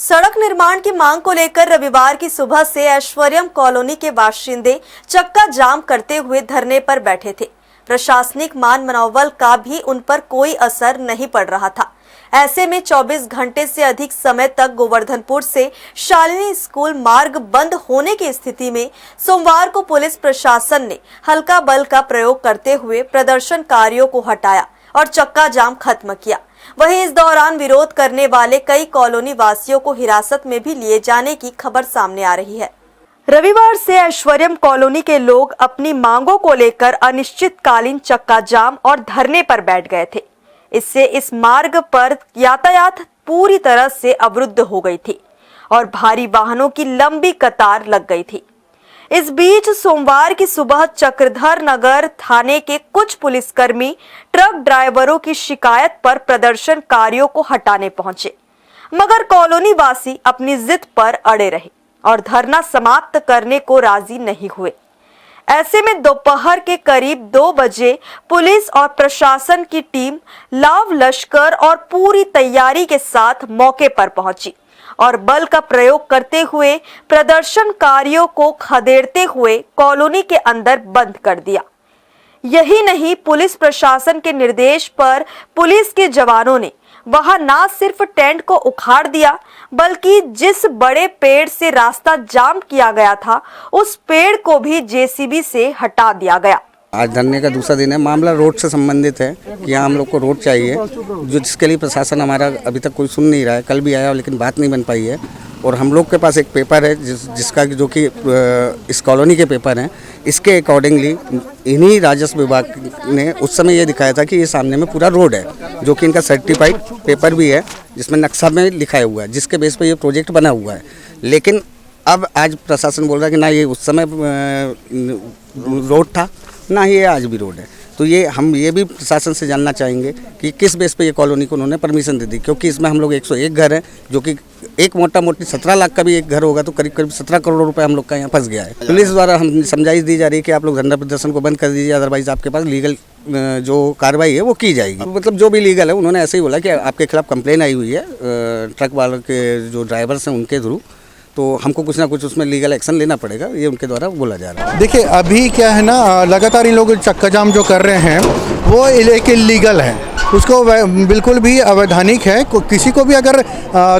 सड़क निर्माण की मांग को लेकर रविवार की सुबह से ऐश्वर्यम कॉलोनी के बाशिंदे चक्का जाम करते हुए धरने पर बैठे थे। प्रशासनिक मान मनोबल का भी उन पर कोई असर नहीं पड़ रहा था। ऐसे में 24 घंटे से अधिक समय तक गोवर्धनपुर से शालिनी स्कूल मार्ग बंद होने की स्थिति में सोमवार को पुलिस प्रशासन ने हल्का बल का प्रयोग करते हुए प्रदर्शनकारियों को हटाया और चक्का जाम खत्म किया। वहीं इस दौरान विरोध करने वाले कई कॉलोनी वासियों को हिरासत में भी लिए जाने की खबर सामने आ रही है। रविवार से ऐश्वर्यम कॉलोनी के लोग अपनी मांगों को लेकर अनिश्चितकालीन चक्का जाम और धरने पर बैठ गए थे। इससे इस मार्ग पर यातायात पूरी तरह से अवरुद्ध हो गई थी और भारी वाहनों की लंबी कतार लग गई थी। इस बीच सोमवार की सुबह चक्रधर नगर थाने के कुछ पुलिसकर्मी ट्रक ड्राइवरों की शिकायत पर प्रदर्शनकारियों को हटाने पहुंचे, मगर कॉलोनी वासी अपनी जिद पर अड़े रहे और धरना समाप्त करने को राजी नहीं हुए। ऐसे में दोपहर के करीब 2 बजे पुलिस और प्रशासन की टीम लाव लश्कर और पूरी तैयारी के साथ मौके पर पहुंची और बल का प्रयोग करते हुए प्रदर्शनकारियों को खदेड़ते हुए कॉलोनी के अंदर बंद कर दिया। यही नहीं, पुलिस प्रशासन के निर्देश पर पुलिस के जवानों ने वहां न सिर्फ टेंट को उखाड़ दिया, बल्कि जिस बड़े पेड़ से रास्ता जाम किया गया था उस पेड़ को भी जेसीबी से हटा दिया गया। आज धरने का दूसरा दिन है। मामला रोड से संबंधित है कि यहाँ हम लोग को रोड चाहिए, जो जिसके लिए प्रशासन हमारा अभी तक कोई सुन नहीं रहा है। कल भी आया लेकिन बात नहीं बन पाई है। और हम लोग के पास एक पेपर है जिसका जो कि इस कॉलोनी के पेपर हैं, इसके अकॉर्डिंगली इन्हीं राजस्व विभाग ने उस समय ये दिखाया था कि ये सामने में पूरा रोड है, जो कि इनका सर्टिफाइड पेपर भी है जिसमें नक्शा में लिखा हुआ है, जिसके बेस पर ये प्रोजेक्ट बना हुआ है। लेकिन अब आज प्रशासन बोल रहा है कि ना ये उस समय रोड था, ना ही ये आज भी रोड है। तो ये हम ये भी प्रशासन से जानना चाहेंगे कि किस बेस पे ये कॉलोनी को उन्होंने परमिशन दे दी, क्योंकि इसमें हम लोग 101 घर हैं, जो कि एक मोटा मोटी 17 लाख का भी एक घर होगा तो करीब करीब 17 करोड़ रुपए हम लोग का यहाँ फंस गया है। पुलिस द्वारा हम समझाइश दी जा रही है कि आप लोग धरना प्रदर्शन को बंद कर दीजिए, अदरवाइज आपके पास लीगल जो कार्रवाई है वो की जाएगी। मतलब जो भी लीगल है, उन्होंने ऐसे ही बोला कि आपके खिलाफ कंप्लेन आई हुई है ट्रक वालों के जो ड्राइवर्स हैं उनके थ्रू, तो हमको कुछ ना कुछ उसमें लीगल एक्शन लेना पड़ेगा, ये उनके द्वारा बोला जा रहा है। देखिए, अभी क्या है ना, लगातार इन लोग चक्का जाम जो कर रहे हैं वो एक इलीगल है, उसको बिल्कुल भी अवैधानिक है। किसी को भी अगर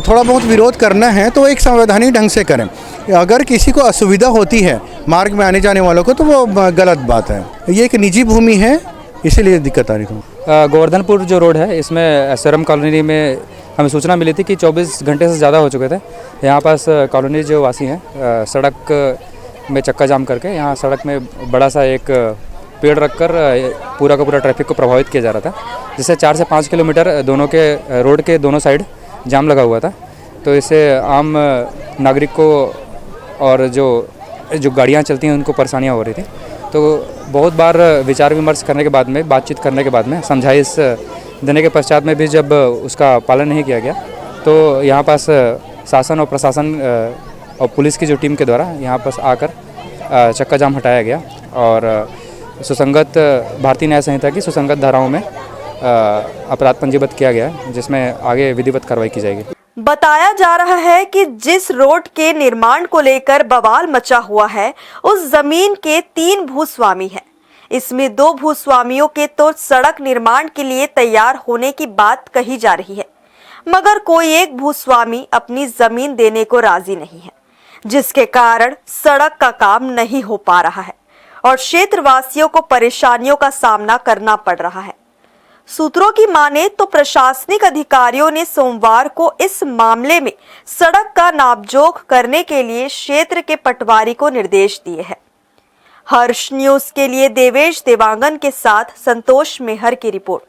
थोड़ा बहुत विरोध करना है तो एक संवैधानिक ढंग से करें। अगर किसी को असुविधा होती है मार्ग में आने जाने वालों को तो वो गलत बात है। ये एक निजी भूमि है, इसीलिए दिक्कत आ रही है। गोवर्धनपुर जो रोड है, इसमें ऐश्वर्यम कॉलोनी में हमें सूचना मिली थी कि 24 घंटे से ज़्यादा हो चुके थे। यहाँ पास कॉलोनी जो वासी हैं सड़क में चक्का जाम करके यहाँ सड़क में बड़ा सा एक पेड़ रखकर पूरा का पूरा ट्रैफिक को प्रभावित किया जा रहा था, जिससे 4 से 5 किलोमीटर दोनों के रोड के दोनों साइड जाम लगा हुआ था। तो इससे आम नागरिक को और जो गाड़ियाँ चलती हैं उनको परेशानियाँ हो रही थी। तो बहुत बार विचार विमर्श करने के बाद में, बातचीत करने के बाद में, समझाइश देने के पश्चात में भी जब उसका पालन नहीं किया गया तो यहाँ पास शासन और प्रशासन और पुलिस की जो टीम के द्वारा यहाँ पास आकर चक्का जाम हटाया गया और सुसंगत भारतीय न्याय संहिता की सुसंगत धाराओं में अपराध पंजीबद्ध किया गया है, जिसमें आगे विधिवत कार्रवाई की जाएगी। बताया जा रहा है कि जिस रोड के निर्माण को लेकर बवाल मचा हुआ है उस जमीन के 3 भूस्वामी हैं। इसमें 2 भूस्वामियों के तो सड़क निर्माण के लिए तैयार होने की बात कही जा रही है, मगर कोई एक भूस्वामी अपनी जमीन देने को राजी नहीं है, जिसके कारण सड़क का काम नहीं हो पा रहा है और क्षेत्रवासियों को परेशानियों का सामना करना पड़ रहा है। सूत्रों की माने तो प्रशासनिक अधिकारियों ने सोमवार को इस मामले में सड़क का नापजोख करने के लिए क्षेत्र के पटवारी को निर्देश दिए हैं। हर्ष न्यूज के लिए देवेश देवांगन के साथ संतोष मेहर की रिपोर्ट।